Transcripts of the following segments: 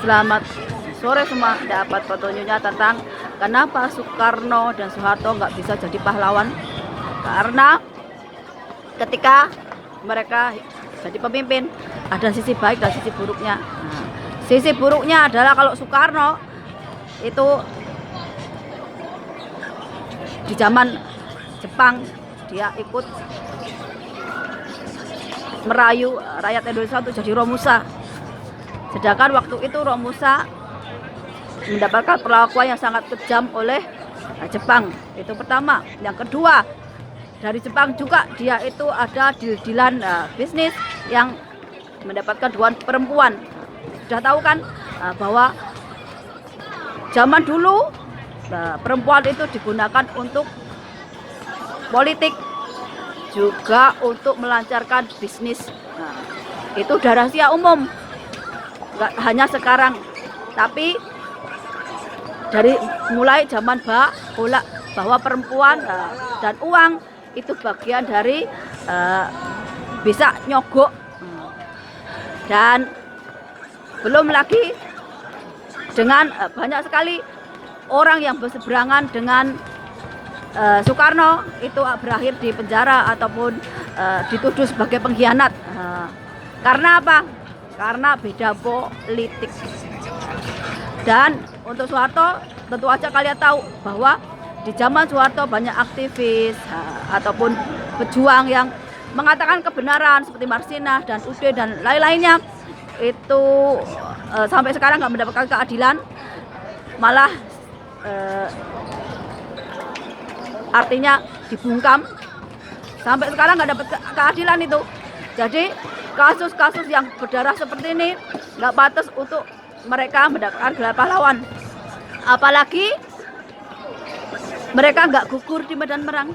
Selamat sore semua, dapat petunjuknya tentang kenapa Soekarno dan Soeharto nggak bisa jadi pahlawan. Karena ketika mereka jadi pemimpin, ada sisi baik dan sisi buruknya. Sisi buruknya adalah kalau Soekarno itu di zaman Jepang, dia ikut merayu rakyat Indonesia untuk jadi Romusa. Sedangkan waktu itu Romusa mendapatkan perlakuan yang sangat kejam oleh Jepang. Itu pertama. Yang kedua, dari Jepang juga dia itu ada deal-dealan bisnis yang mendapatkan dua perempuan. Sudah tahu kan bahwa zaman dulu perempuan itu digunakan untuk politik, juga untuk melancarkan bisnis. Itu udah rahasia umum, nggak hanya sekarang, tapi dari mulai zaman bahwa perempuan dan uang itu bagian dari bisa nyogok. Dan belum lagi dengan banyak sekali orang yang berseberangan dengan Soekarno itu berakhir di penjara ataupun dituduh sebagai pengkhianat. Karena apa? Karena beda politik. Dan untuk Soeharto, tentu aja kalian tahu bahwa di zaman Soeharto banyak aktivis ataupun pejuang yang mengatakan kebenaran seperti Marsina dan UD dan lain-lainnya itu sampai sekarang nggak mendapatkan keadilan, malah artinya dibungkam. Sampai sekarang nggak dapat keadilan itu. Jadi kasus-kasus yang berdarah seperti ini nggak pantas untuk mereka mendapatkan gelar pahlawan. Apalagi mereka nggak gugur di medan perang.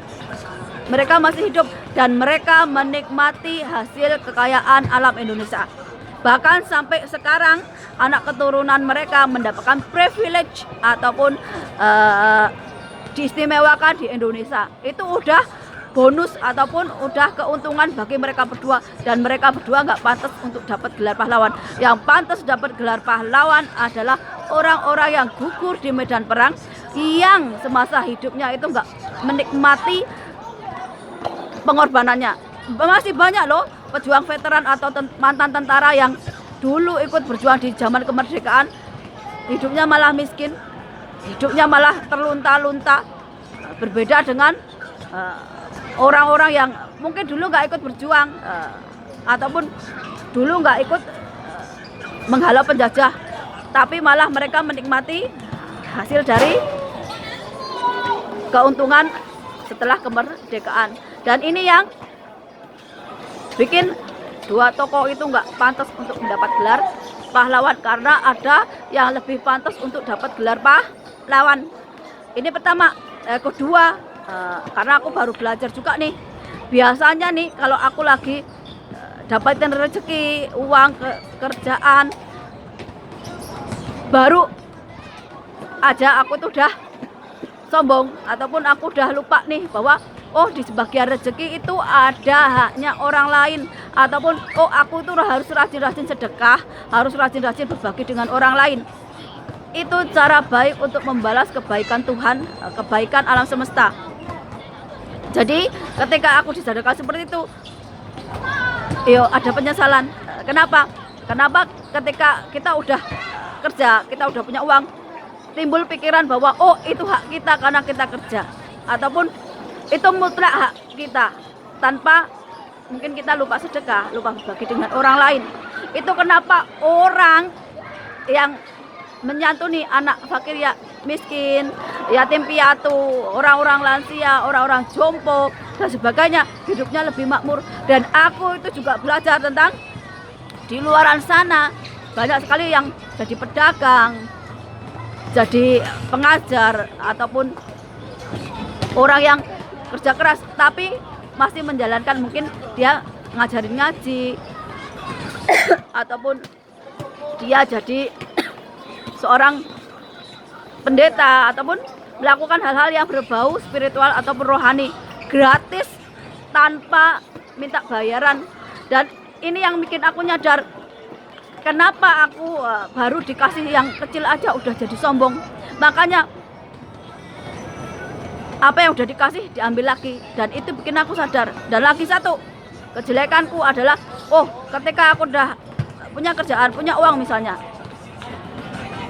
Mereka masih hidup dan mereka menikmati hasil kekayaan alam Indonesia. Bahkan sampai sekarang anak keturunan mereka mendapatkan privilege ataupun diistimewakan di Indonesia. Itu udah bonus ataupun udah keuntungan bagi mereka berdua, dan mereka berdua nggak pantas untuk dapat gelar pahlawan. Yang pantas dapat gelar pahlawan adalah orang-orang yang gugur di medan perang, yang semasa hidupnya itu nggak menikmati pengorbanannya. Masih banyak loh pejuang veteran atau mantan tentara yang dulu ikut berjuang di zaman kemerdekaan, hidupnya malah miskin, hidupnya malah terlunta-lunta. Berbeda dengan orang-orang yang mungkin dulu nggak ikut berjuang ataupun dulu nggak ikut menghalau penjajah, tapi malah mereka menikmati hasil dari keuntungan setelah kemerdekaan. Dan ini yang bikin dua tokoh itu nggak pantas untuk mendapat gelar pahlawan, karena ada yang lebih pantas untuk dapat gelar pahlawan. Ini pertama. Kedua, karena aku baru belajar juga nih, biasanya nih kalau aku lagi dapatin rezeki, uang, kerjaan, baru aja aku tuh udah sombong ataupun aku udah lupa nih bahwa oh di sebagian rezeki itu ada haknya orang lain, ataupun oh aku tuh harus rajin-rajin sedekah, harus rajin-rajin berbagi dengan orang lain. Itu cara baik untuk membalas kebaikan Tuhan, kebaikan alam semesta. Jadi ketika aku disadarkan seperti itu, ada penyesalan. Kenapa? Kenapa ketika kita udah kerja, kita udah punya uang, timbul pikiran bahwa oh itu hak kita karena kita kerja, ataupun itu mutlak hak kita, tanpa mungkin kita lupa sedekah, lupa berbagi dengan orang lain. Itu kenapa orang yang menyantuni anak fakir, ya miskin, yatim piatu, orang-orang lansia, orang-orang jompo dan sebagainya, hidupnya lebih makmur. Dan aku itu juga belajar tentang di luaran sana banyak sekali yang jadi pedagang, jadi pengajar, ataupun orang yang kerja keras tapi masih menjalankan, mungkin dia ngajarin ngaji ataupun dia jadi seorang pendeta ataupun melakukan hal-hal yang berbau spiritual ataupun rohani gratis tanpa minta bayaran. Dan ini yang bikin aku nyadar, kenapa aku baru dikasih yang kecil aja udah jadi sombong. Makanya apa yang udah dikasih diambil lagi, dan itu bikin aku sadar. Dan lagi satu kejelekanku adalah, oh ketika aku udah punya kerjaan, punya uang misalnya,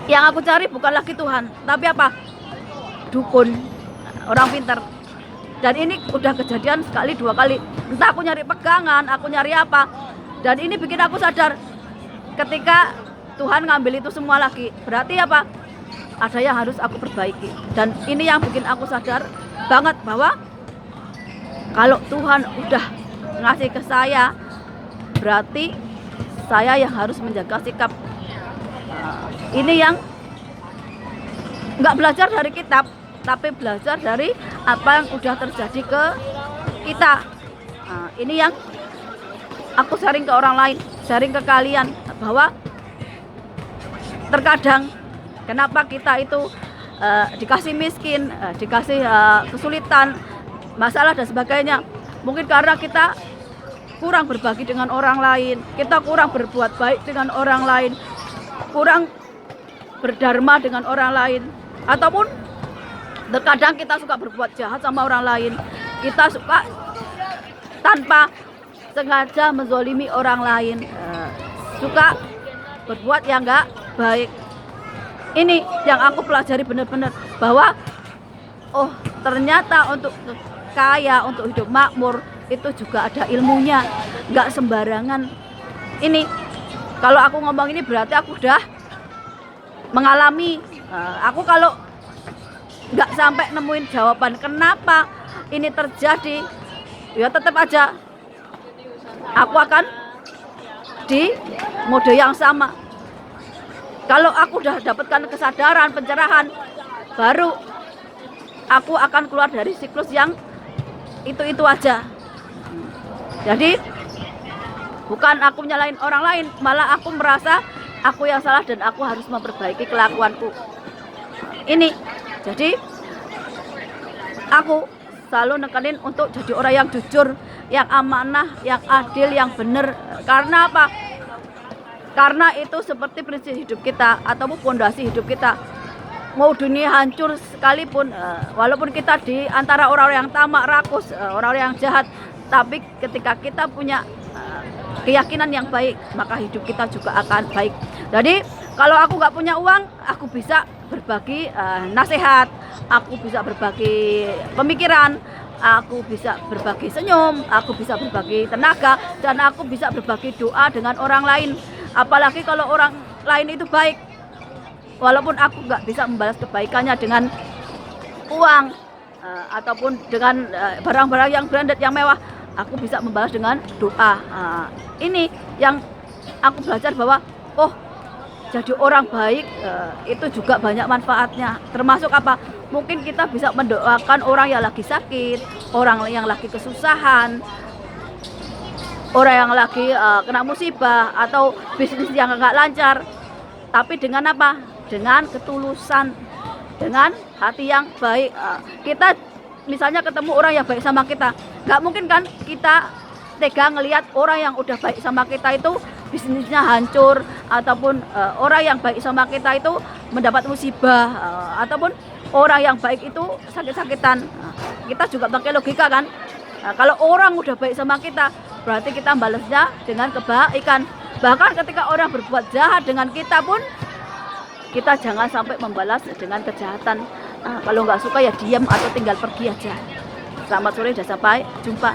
yang aku cari bukan lagi Tuhan, tapi apa? Dukun, orang pintar. Dan ini udah kejadian sekali 2 kali. Entah aku nyari pegangan, aku nyari apa. Dan ini bikin aku sadar, ketika Tuhan ngambil itu semua lagi, berarti apa? Ada yang harus aku perbaiki. Dan ini yang bikin aku sadar banget bahwa kalau Tuhan udah ngasih ke saya, berarti saya yang harus menjaga sikap. Ini yang nggak belajar dari kitab, tapi belajar dari apa yang udah terjadi ke kita. Ini yang aku sharing ke orang lain, sharing ke kalian, bahwa terkadang kenapa kita itu dikasih miskin, dikasih kesulitan, masalah dan sebagainya. Mungkin karena kita kurang berbagi dengan orang lain, kita kurang berbuat baik dengan orang lain, kurang berdharma dengan orang lain, ataupun terkadang kita suka berbuat jahat sama orang lain. Kita suka tanpa sengaja menzolimi orang lain, suka berbuat yang enggak baik. Ini yang aku pelajari benar-benar, bahwa oh ternyata untuk kaya, untuk hidup makmur itu juga ada ilmunya, nggak sembarangan. Ini kalau aku ngomong ini berarti aku udah mengalami. Aku kalau nggak sampai nemuin jawaban kenapa ini terjadi, ya tetap aja aku akan di mode yang sama. Kalau aku udah dapatkan kesadaran, pencerahan, baru aku akan keluar dari siklus yang itu aja. Jadi bukan aku nyalain orang lain, malah aku merasa aku yang salah dan aku harus memperbaiki kelakuanku. Ini jadi aku selalu nekenin untuk jadi orang yang jujur, yang amanah, yang adil, yang benar. Karena apa? Karena itu seperti prinsip hidup kita ataupun fondasi hidup kita. Mau dunia hancur sekalipun, walaupun kita di antara orang-orang yang tamak, rakus, orang-orang yang jahat, tapi ketika kita punya keyakinan yang baik, maka hidup kita juga akan baik. Jadi kalau aku nggak punya uang, aku bisa berbagi nasihat, aku bisa berbagi pemikiran, aku bisa berbagi senyum, aku bisa berbagi tenaga, dan aku bisa berbagi doa dengan orang lain. Apalagi kalau orang lain itu baik, walaupun aku nggak bisa membalas kebaikannya dengan uang ataupun dengan barang-barang yang branded, yang mewah, aku bisa membalas dengan doa. Ini yang aku belajar, bahwa oh jadi orang baik itu juga banyak manfaatnya. Termasuk apa? Mungkin kita bisa mendoakan orang yang lagi sakit, orang yang lagi kesusahan, orang yang lagi kena musibah, atau bisnis yang nggak lancar. Tapi dengan apa? Dengan ketulusan, dengan hati yang baik. Kita misalnya ketemu orang yang baik sama kita, nggak mungkin kan kita tega ngelihat orang yang udah baik sama kita itu bisnisnya hancur, ataupun orang yang baik sama kita itu mendapat musibah, ataupun orang yang baik itu sakit-sakitan. Kita juga pakai logika kan. Kalau orang udah baik sama kita, berarti kita balasnya dengan kebaikan. Bahkan ketika orang berbuat jahat dengan kita pun, kita jangan sampai membalas dengan kejahatan. Kalau nggak suka ya diam atau tinggal pergi aja. Selamat sore dan sampai jumpa.